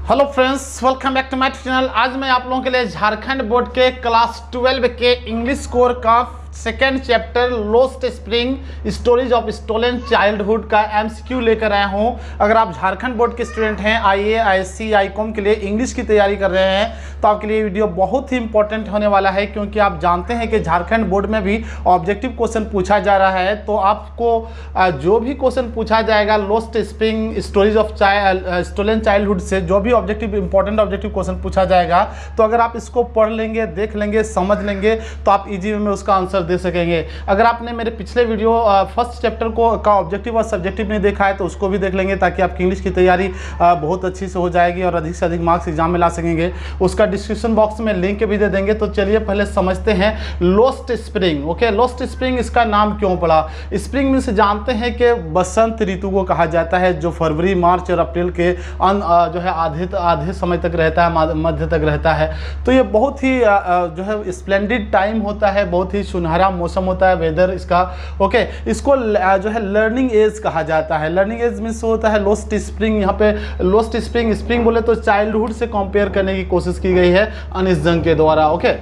Hello friends, welcome back to my channel. आज मैं आप लोगों के लिए झारखंड बोर्ड के क्लास 12 के इंग्लिश कोर का second chapter lost spring stories of stolen childhood का एमसीक्यू लेकर आया हूं। अगर आप झारखंड बोर्ड के स्टूडेंट हैं, आईए, आईएससी, आईकॉम के लिए इंग्लिश की तैयारी कर रहे हैं, तो आपके लिए वीडियो बहुत ही इंपॉर्टेंट होने वाला है, क्योंकि आप जानते हैं कि झारखंड बोर्ड में भी ऑब्जेक्टिव क्वेश्चन पूछा जा रहा है। तो आपको जो भी क्वेश्चन पूछा जाएगा lost spring stories of stolen childhood से, जो भी ऑब्जेक्टिव इंपॉर्टेंट ऑब्जेक्टिव क्वेश्चन पूछा जाएगा, तो अगर आप इसको पढ़ लेंगे, देख लेंगे, समझ लेंगे, तो आप इजी वे में उसका आंसर दे सकेंगे। अगर आपने मेरे पिछले वीडियो फर्स्ट चैप्टर का ऑब्जेक्टिव और सब्जेक्टिव नहीं देखा है, तो उसको भी देख लेंगे, ताकि आपकी इंग्लिश की तैयारी बहुत अच्छी से हो जाएगी और अधिक से अधिक मार्क्स एग्जाम में ला सकेंगे। उसका डिस्क्रिप्शन बॉक्स में लिंक भी दे देंगे। तो चलिए पहले समझते हैं lost spring. Okay, lost spring इसका नाम क्यों पड़ा? स्प्रिंग मीन्स जानते हैं कि बसंत ऋतु को कहा जाता है, जो फरवरी, मार्च और अप्रैल के जो है आधे समय तक रहता है, मध्य तक रहता है। तो ये बहुत ही जो है स्प्लेंडिड टाइम होता है, बहुत ही सुनहरा मौसम होता है, वेदर इसका। ओके, इसको जो है लर्निंग एज कहा जाता है। लर्निंग एज मीन्स होता है लोस्ट स्प्रिंग। यहाँ पे लोस्ट स्प्रिंग बोले तो चाइल्डहुड से कंपेयर करने की कोशिश की गई है अनिश जंग के द्वारा। ओके,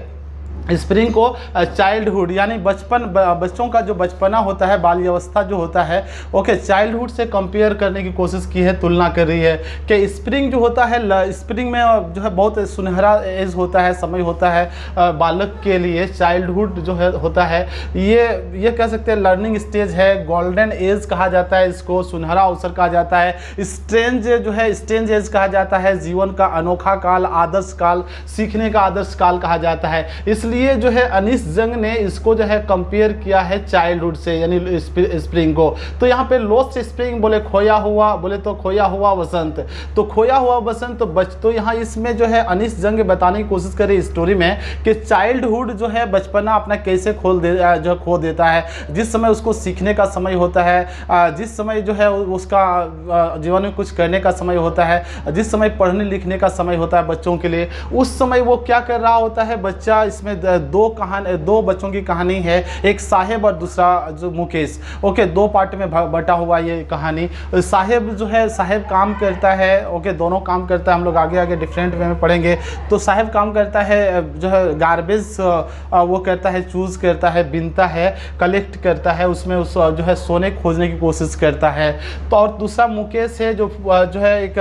स्प्रिंग को चाइल्डहुड यानी बच्चों का जो बचपना होता है, बाल्यावस्था जो होता है, ओके, चाइल्डहुड से कंपेयर करने की कोशिश की है, तुलना कर रही है कि स्प्रिंग जो होता है, स्प्रिंग में जो है बहुत सुनहरा एज होता है, समय होता है बालक के लिए। चाइल्डहुड जो है होता है, ये कह सकते हैं लर्निंग स्टेज है, गोल्डन एज कहा जाता है इसको, सुनहरा अवसर कहा जाता है। स्ट्रेंज जो है स्ट्रेंज एज कहा जाता है, जीवन का अनोखा काल, आदर्श काल, सीखने का आदर्श काल कहा जाता है। इसलिए जो है अनिश जंग ने इसको जो है कंपेयर किया है चाइल्डहुड से, यानी स्प्रिंग को। तो यहाँ पे लोस्ट स्प्रिंग बोले खोया हुआ वसंत, तो खोया हुआ वसंत तो यहाँ इसमें जो है अनिश जंग बताने की कोशिश करे स्टोरी में कि चाइल्डहुड जो है बचपना अपना कैसे खो देता है। जिस समय उसको सीखने का समय होता है, जिस समय जो है उसका जीवन में कुछ करने का समय होता है, जिस समय पढ़ने लिखने का समय होता है बच्चों के लिए, उस समय वो क्या कर रहा होता है बच्चा। इसमें दो बच्चों की कहानी है, एक साहेब और दूसरा जो मुकेश। ओके, दो पार्ट में बटा हुआ ये कहानी। साहेब जो है, साहेब काम करता है, ओके, दोनों काम करता है, हम लोग आगे डिफरेंट वे में पढ़ेंगे। तो साहेब काम करता है, जो है गार्बेज वो करता है, चूज करता है, बिनता है, कलेक्ट करता है, उसमें उस जो है सोने खोजने की कोशिश करता है। तो और दूसरा मुकेश है, जो है एक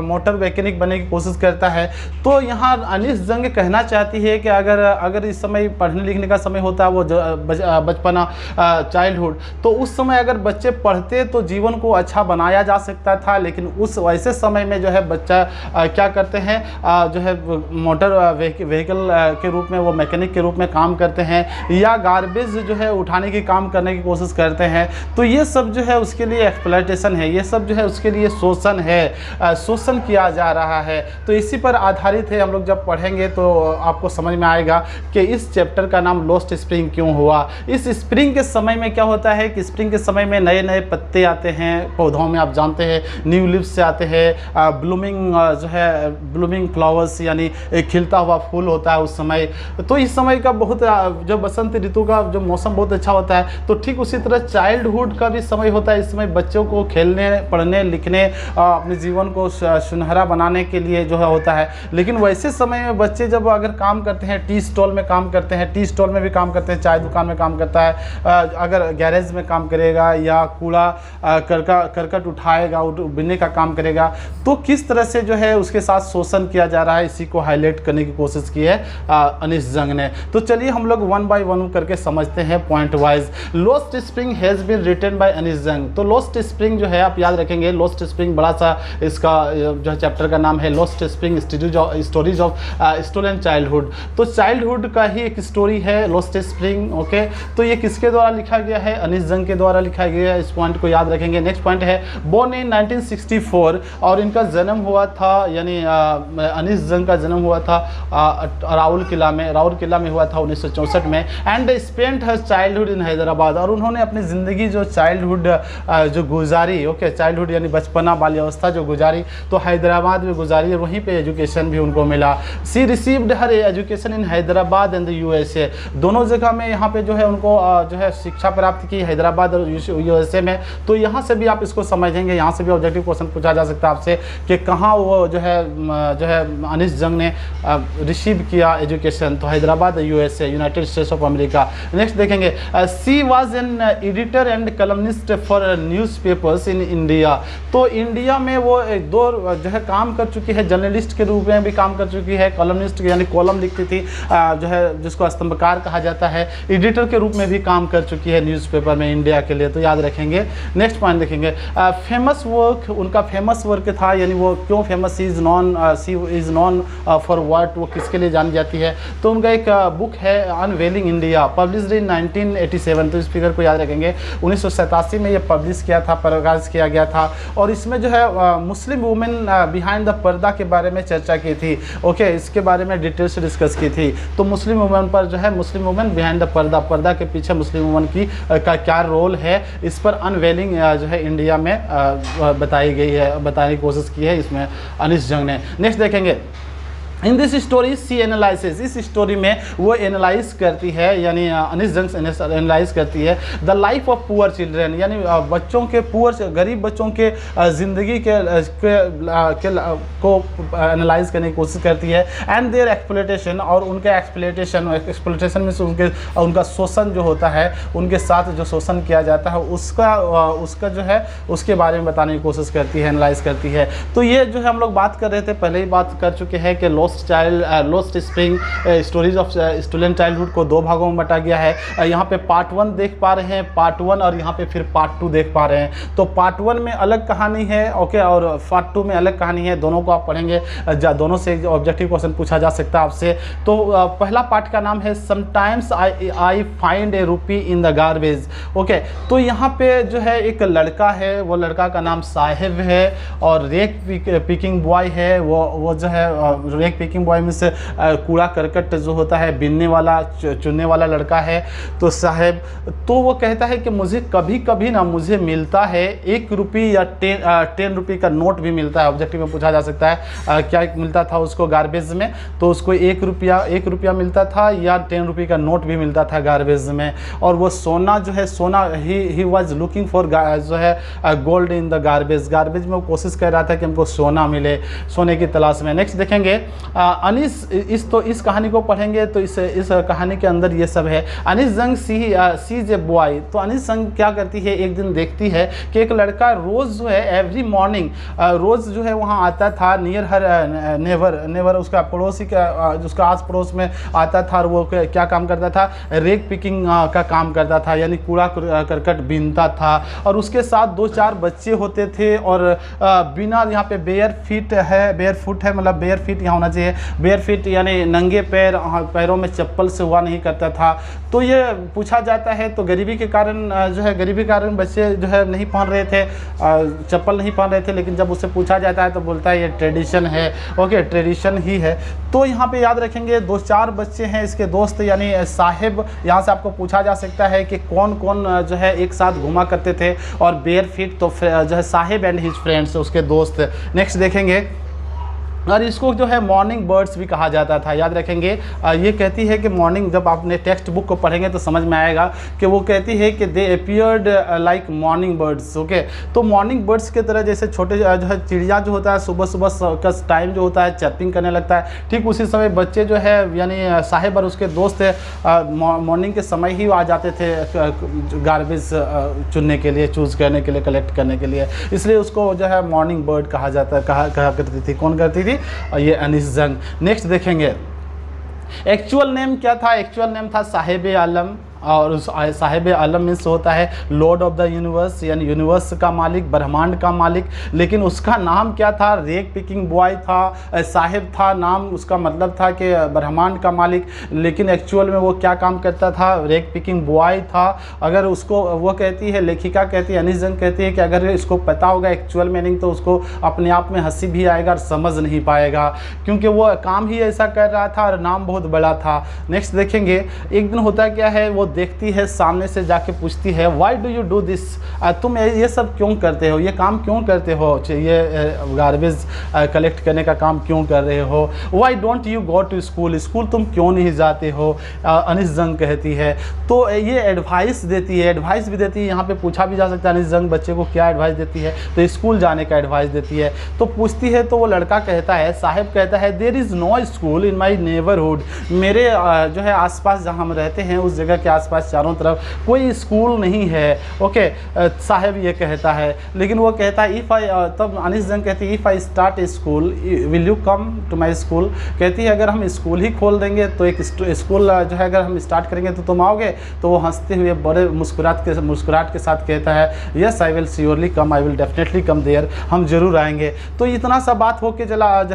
मोटर मैकेनिक बनने की कोशिश करता है। तो यहाँ अनिश जंग कहना चाहती है कि अगर इस समय पढ़ने लिखने का समय होता है, वो बचपना, चाइल्डहुड, तो उस समय अगर बच्चे पढ़ते तो जीवन को अच्छा बनाया जा सकता था। लेकिन उस वैसे समय में जो है बच्चा क्या करते हैं, जो है मोटर व्हीकल के रूप में, वो मैकेनिक के रूप में काम करते हैं, या गार्बेज जो है उठाने की काम करने की कोशिश करते हैं। तो ये सब जो है उसके लिए एक्सप्लॉयटेशन है, ये सब जो है उसके लिए शोषण है, शोषण किया जा रहा है। तो इसी पर आधारित है। हम लोग जब पढ़ेंगे तो आपको समझ में आएगा कि इस चैप्टर का नाम लोस्ट स्प्रिंग क्यों हुआ। इस स्प्रिंग के समय में क्या होता है कि स्प्रिंग के समय में नए नए पत्ते आते हैं पौधों में, आप जानते हैं, न्यू लिव्स से आते हैं, ब्लूमिंग जो है ब्लूमिंग फ्लावर्स यानी खिलता हुआ फूल होता है उस समय। तो इस समय का बहुत जो बसंत ऋतु का जो मौसम बहुत अच्छा होता है। तो ठीक उसी तरह चाइल्डहुड का भी समय होता है। इस समय बच्चों को खेलने, पढ़ने, लिखने, अपने जीवन को सुनहरा बनाने के लिए जो है होता है। लेकिन वैसे समय में बच्चे जब अगर काम करते हैं, टी स्टॉल में काम करते हैं, टी स्टॉल में भी काम करते हैं, चाय दुकान में काम करता है, अगर गैरेज में काम करेगा या कूड़ा करकट उठाएगा, बिनने का काम करेगा, तो किस तरह से जो है उसके साथ शोषण किया जा रहा है, इसी को हाईलाइट करने की कोशिश की है अनिश जंग ने। तो चलिए हम लोग वन बाय वन करके समझते हैं point wise. Lost spring has been written by Anees Jung. तो लोस्ट स्प्रिंग जो है आप याद रखेंगे, लोस्ट स्प्रिंग बड़ा सा इसका जो है चैप्टर का नाम है, lost spring stories of stolen childhood. तो चाइल्डहुड का ही एक स्टोरी है लोस्ट स्प्रिंग। ओके, तो ये किसके द्वारा लिखा गया है? अनिश जंग के द्वारा लिखा गया है। इस पॉइंट को याद रखेंगे। नेक्स्ट पॉइंट है बोर्न इन 1964, और इनका जन्म हुआ था, यानी अनिश जंग का जन्म हुआ था राउल किला में हुआ था 1964 में। एंड स्पेंट हर चाइल्डहुड इन हैदराबाद, और उन्होंने अपनी ज़िंदगी जो चाइल्डहुड जो गुजारी, ओके, चाइल्डहुड यानी बचपना, बाल्यावस्था जो गुजारी, तो हैदराबाद में गुजारी, और वहीं पे एजुकेशन भी उनको मिला। She received her education in Hyderabad Hyderabad and the USA, दोनों जगह में यहाँ पे जो है उनको जो है शिक्षा प्राप्त की, हैदराबाद और यूएसए में। तो यहाँ से भी आप इसको समझेंगे, यहाँ से भी ऑब्जेक्टिव क्वेश्चन पूछा जा सकता है आपसे कि कहाँ वो जो है अनीस जंग ने रिसीव किया एजुकेशन, तो Hyderabad USA, United States of America. Next देखेंगे, she was an editor and columnist for newspapers in India. तो इंडिया में वो दो जो है काम कर चुकी है, जर्नलिस्ट के रूप में भी काम कर चुकी है, कॉलमनिस्ट यानी कॉलम लिखती थी जो है जिसको स्तंभकार कहा जाता है, एडिटर के रूप में भी काम कर चुकी है न्यूज़पेपर में इंडिया के लिए, तो याद रखेंगे। नेक्स्ट पॉइंट देखेंगे, फेमस वर्क, उनका फेमस वर्क था, यानी वो क्यों famous, she is known for what, वो किसके लिए जानी जाती है, तो उनका एक बुक है अनवेलिंग इंडिया, पब्लिश्ड इन 1987, तो इस फिगर को याद रखेंगे। 1987 में ये पब्लिश किया था, प्रकाश किया गया था, और इसमें जो है मुस्लिम वुमेन बिहाइंड द पर्दा के बारे में चर्चा की थी। ओके, इसके बारे में डिटेल से डिस्कस की थी। तो मुस्लिम वुमेन पर जो है, मुस्लिम वुमेन बिहाइंड द पर्दा, पर्दा के पीछे मुस्लिम वुमेन की का क्या रोल है, इस पर अनवेलिंग जो है इंडिया में बताई गई है, बताने की कोशिश की है इसमें अनीस जंग ने। नेक्स्ट देखेंगे, in this story she analysis, इस स्टोरी में वो एनालाइज करती है, यानी अनीस जंग एनालाइज करती है the life of poor children, यानी बच्चों के पुअर, गरीब बच्चों के ज़िंदगी को एनालाइज करने की कोशिश करती है, एंड देयर एक्सप्लॉयटेशन, और उनके एक्सप्लॉयटेशन में से उनका शोषण जो होता है, उनके साथ जो शोषण किया जाता है उसका जो है उसके बारे में बताने की कोशिश करती है, एनालाइज करती है। तो ये जो है हम लोग बात कर रहे थे, पहले ही बात कर चुके हैं कि lost spring stories of student childhood को दो भागों में बांटा गया है। यहाँ पे पार्ट 1 देख पा रहे हैं, पार्ट 1, और यहाँ पे फिर पार्ट 2 देख पा रहे हैं। तो पार्ट 1 में अलग कहानी है, ओके, और पार्ट 2 में अलग कहानी है, दोनों को आप पढ़ेंगे, दोनों से ऑब्जेक्टिव क्वेश्चन पूछा जा सकता है आपसे। तो पहला पार्ट का नाम है समटाइम्स आई फाइंड ए रूपी इन द गार्बेज। ओके, तो यहाँ पे जो है एक लड़का है, वो लड़का का नाम साहिब है, और रेक पिकिंग बॉय है, वो जो है रेक पिकिंग बॉय में से कूड़ा करकट जो होता है बीनने वाला, चुनने वाला लड़का है। तो साहब, तो वो कहता है कि मुझे कभी कभी ना मुझे मिलता है 1 रुपये या 10 रुपये का नोट भी मिलता है। ऑब्जेक्टिव में पूछा जा सकता है क्या मिलता था उसको गार्बेज में, तो उसको 1 रुपया मिलता था या 10 रुपये का नोट भी मिलता था गार्बेज में। और वो सोना जो है, सोना ही वॉज लुकिंग फॉर जो है gold in the garbage, garbage में वो कोशिश कर रहा था कि हमको सोना मिले, सोने की तलाश में। नेक्स्ट देखेंगे, अनीस, इस कहानी को पढ़ेंगे तो इस कहानी के अंदर ये सब है। अनीस जंग सीज ए बॉय, तो अनीस जंग क्या करती है, एक दिन देखती है कि एक लड़का रोज़ जो है एवरी मॉर्निंग रोज़ जो है वहाँ आता था, नियर हर नेवर उसका पड़ोसी का, उसका आस पड़ोस में आता था, और वो क्या काम करता था, रेक पिकिंग का काम करता था, यानी कूड़ा करकट बीनता था। और उसके साथ 2-4 बच्चे होते थे, और बिना, यहाँ पे बेयर फुट है, मतलब बेयर फीट यहाँ होना चाहिए, बेयर फीट यानी नंगे पैर, पैरों में चप्पल से हुआ नहीं करता था। तो ये पूछा जाता है, तो गरीबी के कारण जो है, गरीबी के कारण बच्चे जो है नहीं पहन रहे थे, चप्पल नहीं पहन रहे थे, लेकिन जब उससे पूछा जाता है तो बोलता है ये ट्रेडिशन है। ओके, ट्रेडिशन ही है। तो यहाँ पे याद रखेंगे 2-4 बच्चे हैं इसके दोस्त, यानी साहिब। यहाँ से आपको पूछा जा सकता है कि कौन कौन जो है एक साथ घुमा करते थे, और बेयर फीट तो जो है साहिब एंड हिज फ्रेंड्स, उसके दोस्त। नेक्स्ट देखेंगे, और इसको जो है मॉर्निंग बर्ड्स भी कहा जाता था। याद रखेंगे, ये कहती है कि मॉर्निंग, जब आपने टेक्स्ट बुक को पढ़ेंगे तो समझ में आएगा कि वो कहती है कि they appeared like morning birds. Okay, तो मॉर्निंग बर्ड्स की तरह, जैसे छोटे जो है चिड़िया जो होता है सुबह सुबह का टाइम जो होता है चैपिंग करने लगता है, ठीक उसी समय बच्चे जो है यानी साहिब और उसके दोस्त मॉर्निंग के समय ही आ जाते थे गार्बेज चुनने के लिए, चूज़ करने के लिए, कलेक्ट करने के लिए, इसलिए उसको जो है मॉर्निंग बर्ड कहा जाता, कहा करती थी। कौन करती थी? ये अनीस जंग। नेक्स्ट देखेंगे, एक्चुअल नेम क्या था? एक्चुअल नेम था साहिब आलम, और उस साहिब आलम मीन्स होता है लॉर्ड ऑफ द यूनिवर्स, यानी यूनिवर्स का मालिक, ब्रह्मांड का मालिक। लेकिन उसका नाम क्या था? रेक पिकिंग बॉय था, साहिब था नाम, उसका मतलब था कि ब्रह्मांड का मालिक, लेकिन एक्चुअल में वो क्या काम करता था? रेक पिकिंग बॉय था। अगर उसको, वो कहती है, लेखिका कहती है, अनीस जंग कहती है कि अगर इसको पता होगा एक्चुअल मीनिंग तो उसको अपने आप में हंसी भी आएगा और समझ नहीं पाएगा, क्योंकि वो काम ही ऐसा कर रहा था और नाम बहुत बड़ा था। नेक्स्ट देखेंगे, एक दिन होता क्या है, वो देखती है, सामने से जाके पूछती है why do you do this, तुम ये सब क्यों करते हो, ये काम क्यों करते हो, ये गार्बेज कलेक्ट करने का काम क्यों कर रहे हो। Why don't you go to school, school तुम क्यों नहीं जाते हो, अनिस जंग कहती है। तो ये एडवाइस देती है, एडवाइस भी देती है। यहाँ पे पूछा भी जा सकता है अनिस जंग बच्चे को क्या एडवाइस देती है, तो स्कूल जाने का एडवाइस देती है। तो पूछती है तो वो लड़का कहता है, साहिब कहता है there is no school in my neighbourhood, मेरे जो है आसपास जहाँ हम रहते हैं उस जगह के आसपास चारों तरफ कोई स्कूल नहीं है। ओके, साहिब ये कहता है। लेकिन वो कहता है इफ़ आई, तब अनिस जंग कहती है if I start a school will you come to my school, कहती है अगर हम स्कूल ही खोल देंगे तो एक स्कूल जो है अगर हम स्टार्ट करेंगे तो तुम आओगे। तो वो हंसते हुए बड़े मुस्कुराहट के साथ कहता है yes I will surely come, I will definitely come there, हम जरूर आएंगे। तो इतना सा बात होके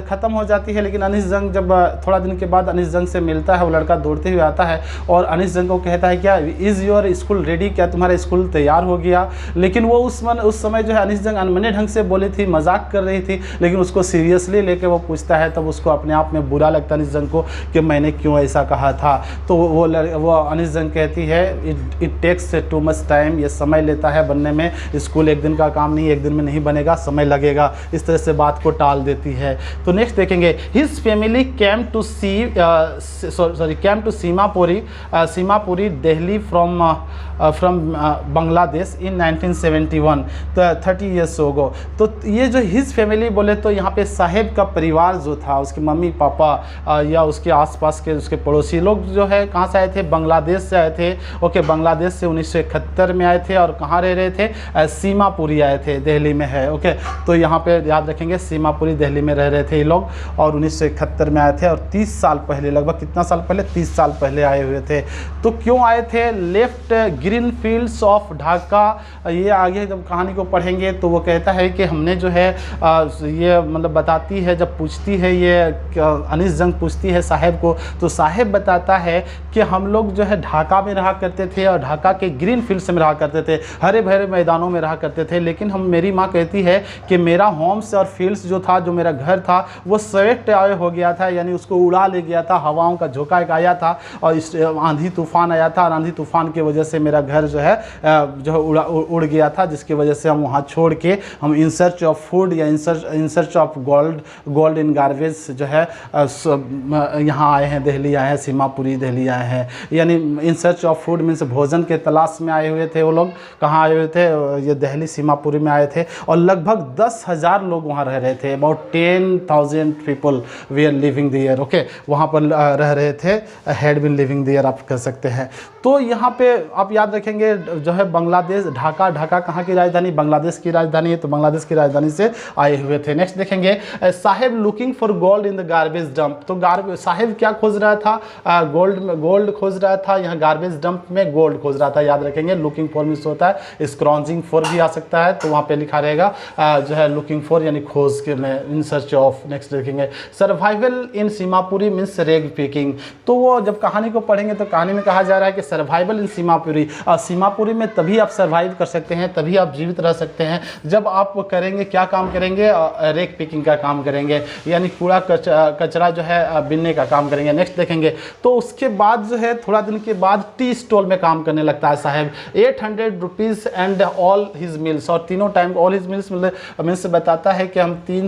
ख़त्म हो जाती है। लेकिन अनिस जंग जब थोड़ा दिन के बाद अनिस जंग से मिलता है, वो लड़का दौड़ते हुए आता है और अनिस जंग को कहता है क्या इज़ योर स्कूल रेडी, क्या तुम्हारा स्कूल तैयार हो गया। लेकिन वो उस समय जो है अनिस जंग अनमने ढंग से बोली थी, मजाक कर रही थी, लेकिन उसको सीरियसली लेके वो पूछता है, तब उसको अपने आप में बुरा लगता है अनिस जंग को कि मैंने क्यों ऐसा कहा था। तो वो अनिस जंग कहती है it takes too much time, ये समय लेता है बनने में, स्कूल एक दिन का काम नहीं, एक दिन में नहीं बनेगा, समय लगेगा। इस तरह से बात को टाल देती है। तो नेक्स्ट देखेंगे his family came to Seemapuri Delhi from Bangladesh in 1971, तो 30 ईयर्स हो गो। तो ये जो हिज फैमिली बोले तो यहाँ पे साहेब का परिवार जो था, उसके मम्मी पापा या उसके आसपास के उसके पड़ोसी लोग जो है कहाँ से आए थे, बांग्लादेश से आए थे। ओके, बांग्लादेश से 1971 में आए थे और कहाँ रह रहे थे, सीमापुरी आए थे, दिल्ली में है। ओके, तो यहाँ पे याद रखेंगे सीमापुरी दिल्ली में रह रहे थे ये लोग और 1971 में आए थे और 30 साल पहले, लगभग कितना साल पहले, 30 साल पहले आए हुए थे। तो क्यों आए थे, left green fields of Dhaka, ये आगे जब कहानी को पढ़ेंगे तो वो कहता है कि हमने जो है ये मतलब बताती है, जब पूछती है ये अनिस जंग पूछती है साहेब को, तो साहेब बताता है कि हम लोग जो है ढाका में रहा करते थे और ढाका के ग्रीन फील्ड्स में रहा करते थे, हरे भरे मैदानों में रहा करते थे। लेकिन मेरी माँ कहती है कि मेरा होम्स और फील्ड्स जो था, जो मेरा घर था, वो स्वेप्ट अवे हो गया था, यानी उसको उड़ा ले गया था, हवाओं का झोंका एक आया था और इस आंधी तूफान आया था और आंधी तूफान की वजह से मेरा घर जो है उड़ गया था, जिसकी वजह से हम वहाँ छोड़ के हम इन सर्च ऑफ फूड या in search of gold in garbage जो है यहाँ आए हैं, दिल्ली आए हैं, सीमापुरी दिल्ली आए हैं। यानी in search of food means भोजन के तलाश में आए हुए थे वो लोग। कहाँ आए हुए थे, ये दिल्ली सीमापुरी में आए थे और लगभग 10,000 लोग वहाँ रह रहे थे। About 10,000 people we are living there. Okay, वहाँ पर रह रहे थे, हैड बीन लिविंग देयर आप कह सकते हैं। तो यहाँ पे आप याद रखेंगे जो है बांग्लादेश, ढाका कहाँ की राजधानी, बांग्लादेश की राजधानी है, तो बांग्लादेश की राजधानी से आए हुए थे। नेक्स्ट देखेंगे Saheb looking for gold in the garbage dump. तो साहेब क्या खोज रहा था, गोल्ड खोज रहा था, यहाँ गार्बेज डंप में गोल्ड खोज रहा था। याद रखेंगे लुकिंग फॉर मीन्स होता है स्क्रॉन्जिंग फॉर भी आ सकता है, तो वहाँ पे लिखा रहेगा जो है लुकिंग फॉर यानी खोज के में, इन सर्च ऑफ। नेक्स्ट देखेंगे सर्वाइवल इन सीमापुरी मीन्स रेग पिकिंग। तो वो जब कहानी को पढ़ेंगे तो कहानी में कहा जा रहा है कि सर्वाइवल इन सीमापुरी, सीमापुरी में तभी आप सर्वाइव कर सकते हैं, तभी आप जीवित रह सकते हैं जब आप करेंगे, क्या काम करेंगे, रेग पिकिंग का काम करेंगे, यानी कूड़ा कचरा जो है बिनने का काम करेंगे। नेक्स्ट देखेंगे तो उसके बाद जो है थोड़ा दिन के बाद टी स्टॉल में काम करने लगता है साहब। 800 rupees and all his meals, और तीनों time all his meals means बताता है कि हम तीन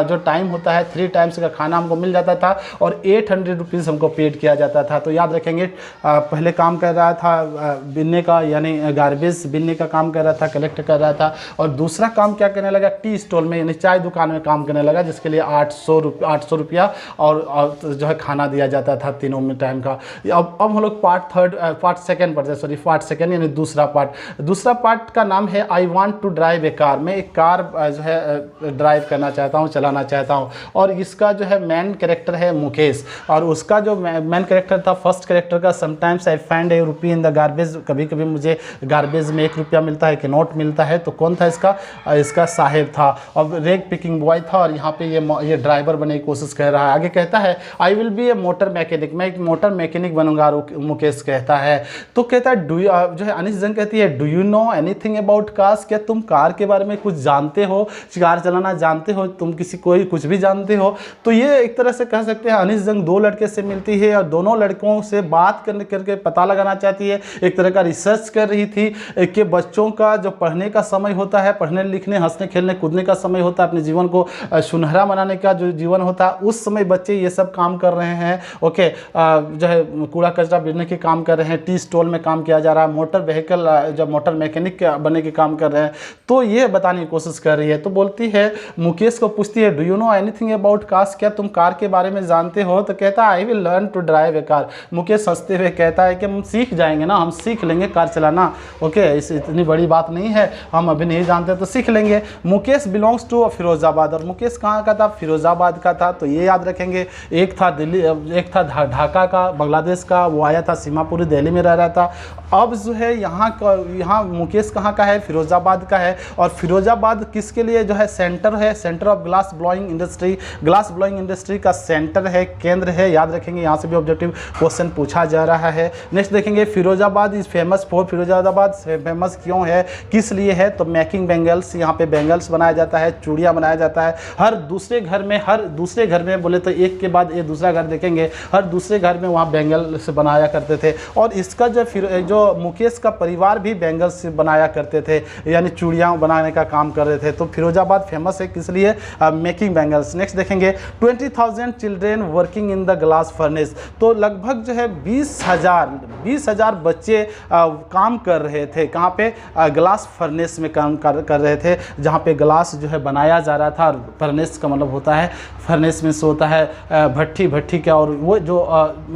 जो टाइम होता है 3 टाइम्स का खाना हमको मिल जाता था और 800 रुपीज़ हमको पेड किया जाता था। तो याद रखेंगे पहले काम कर रहा था बिनने का, यानी गार्बेज बिनने का काम कर रहा था, कलेक्ट कर रहा था, और दूसरा काम क्या करने लगा, टी स्टॉल में यानी चाय दुकान में काम करने लगा, जिसके लिए 800 रुपया और जो है खाना दिया जाता था तीनों में टाइम का। अब हम लोग पार्ट सेकंड पढ़ते हैं, सॉरी पार्ट सेकंड यानी दूसरा पार्ट का नाम है I want to drive a car. मैं एक कार जो है ड्राइव करना चाहता हूँ, चलाना चाहता हूँ। और इसका जो है मेन कैरेक्टर है मुकेश, और उसका जो मेन कैरेक्टर था फर्स्ट कैरेक्टर का sometimes I find A rupee in the garbage, कभी कभी मुझे गार्बेज में 1 रुपया मिलता है कि नोट मिलता है। तो कौन था इसका साहेब था, और रेग पिकिंग बॉय था, और यहाँ पे ये ड्राइवर बनने की कोशिश कर रहा है। आगे कहता है I will be A motor mechanic, मैं एक मोटर मैकेनिक बनूंगा, मुकेश कहता है। तो कहता है जो है अनिश जंग कहती है do you know anything about cars, क्या तुम कार के बारे में कुछ जानते हो, कार चलाना जानते हो, तुम कोई कुछ भी जानते हो। तो ये एक तरह से कह सकते हैं अनिश जंग 2 लड़के से मिलती है और दोनों लड़कों से बात करके पता लगाना चाहती है, एक तरह का रिसर्च कर रही थी कि बच्चों का जो पढ़ने का समय होता है, पढ़ने लिखने हंसने खेलने कूदने का समय होता है, अपने जीवन को सुनहरा बनाने का जो जीवन होता है, उस समय बच्चे ये सब काम कर रहे हैं। ओके, जो है कूड़ा कचरा बीनने के काम कर रहे हैं, टी स्टॉल में काम किया जा रहा है, मोटर व्हीकल जब मोटर मैकेनिक बनने के काम कर रहे हैं। तो ये बताने की कोशिश कर रही है। तो बोलती है, मुकेश को पूछती है do you know anything about cars, क्या तुम कार के बारे में जानते हो। तो कहता है I will learn to drive a car. Mukesh हंसते हुए कहता है कि हम सीख जाएंगे ना, हम सीख लेंगे कार चलाना। ओके, इतनी बड़ी बात नहीं है, हम अभी नहीं जानते तो सीख लेंगे। मुकेश बिलोंग्स टू फिरोजाबाद, और मुकेश कहाँ का था, फिरोजाबाद का था। तो ये याद रखेंगे, एक था दिल्ली, एक था ढाका का, बांग्लादेश का, वो आया था सीमापुरी, दिल्ली में रह रहा था। अब जो है यहाँ मुकेश कहाँ का है, फिरोजाबाद का है। और फिरोजाबाद किसके लिए जो है सेंटर है, centre of glass blowing industry, glass blowing industry का सेंटर है, केंद्र है। याद रखेंगे, यहाँ से भी ऑब्जेक्टिव क्वेश्चन पूछा जा रहा है। नेक्स्ट देखेंगे, Firozabad is famous for, Firozabad famous क्यों है, किस लिए है। तो मेकिंग बैंगल्स, यहाँ पे बैंगल्स बनाया जाता है, चूड़ियाँ बनाया जाता है। हर दूसरे घर में बोले तो एक के बाद ये दूसरा घर देखेंगे, हर दूसरे घर में वहाँ बैंगल से बनाया करते थे। और इसका जो मुकेश का परिवार भी बैंगल से बनाया करते थे, यानी चूड़ियाँ बनाने का काम कर रहे थे। तो फिरोजाबाद फेमस है किस लिए, मेकिंग बैंगल्स। नेक्स्ट देखेंगे 20,000 children working in the glass furnace. तो लगभग जो है 20,000 बच्चे काम कर रहे थे, कहाँ पे, ग्लास फर्नेस में काम कर रहे थे, जहाँ पे ग्लास जो है बनाया जा रहा था। फर्नेस का मतलब होता है, फर्नेस में से होता है भट्टी क्या। और वो जो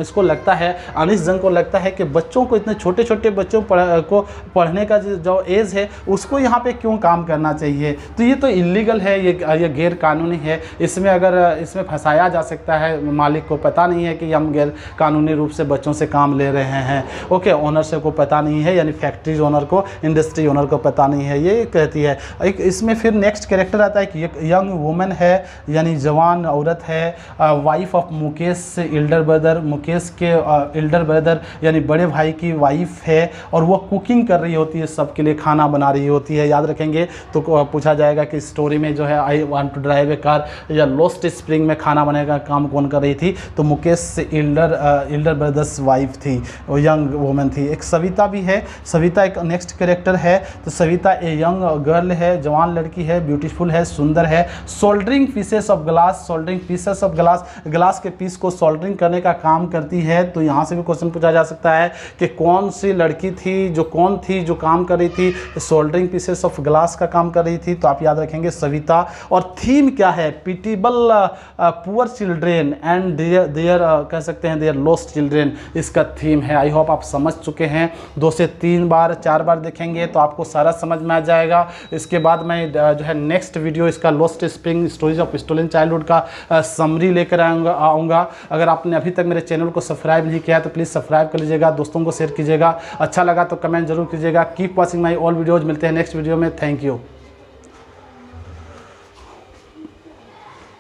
इसको लगता है, अनिश जंग को लगता है कि बच्चों को, इतने छोटे छोटे बच्चों को पढ़ने का जो एज है, उसको यहाँ पे क्यों काम करना चाहिए। तो ये तो इलीगल है, ये गैर कानूनी है। इसमें फंसाया जा सकता है, मालिक को पता नहीं है कि हम गैर कानूनी रूप से बच्चों से काम ले रहे हैं। ओके, ओनर से को पता नहीं है, यानी फैक्ट्रीज ओनर को, इंडस्ट्री ओनर को पता नहीं है, ये कहती है। एक इसमें फिर नेक्स्ट कैरेक्टर आता है कि एक यंग वुमेन है, यानी जवान औरत है, वाइफ ऑफ मुकेश से एल्डर ब्रदर, मुकेश के एल्डर ब्रदर यानी बड़े भाई की वाइफ है, और वो कुकिंग कर रही होती है, सबके लिए खाना बना रही होती है। याद रखेंगे, तो पूछा जाएगा कि स्टोरी में जो है I want to drive a car या लोस्ट स्प्रिंग में खाना बनाने का काम कौन कर रही थी। तो मुकेश से एल्डर ब्रदर्स वाइफ थी, वो यंग वुमेन थी। एक सविता भी है, सविता एक नेक्स्ट कैरेक्टर है। तो सविता ए यंग गर्ल है, जवान लड़की है, ब्यूटीफुल है, सुंदर है। Soldering pieces of glass, soldering pieces of glass के पीस को सोल्डरिंग करने का काम करती है। तो यहाँ से भी क्वेश्चन पूछा जा सकता है कि कौन सी लड़की थी जो काम कर रही थी, सोल्डरिंग पीसेस ऑफ ग्लास का काम कर रही थी। तो आप याद रखेंगे सविता। और थीम क्या है, पिटिबल पुअर चिल्ड्रेन एंड देयर कह सकते हैं देयर लॉस्ट चिल्ड्रेन, इसका थीम है। आई होप आप समझ चुके हैं। 2 से 3 बार 4 बार देखेंगे तो आपको सारा समझ में आ जाएगा। इसके बाद मैं जो है नेक्स्ट वीडियो इसका lost spring stories of stolen childhood का समरी लेकर आऊँगा। अगर आपने अभी तक मेरे चैनल को सब्सक्राइब नहीं किया तो प्लीज़ सब्सक्राइब कर लीजिएगा, दोस्तों को शेयर कीजिएगा, अच्छा लगा तो कमेंट जरूर कीजिएगा। Keep watching my all videos. मिलते हैं नेक्स्ट वीडियो में। Thank you.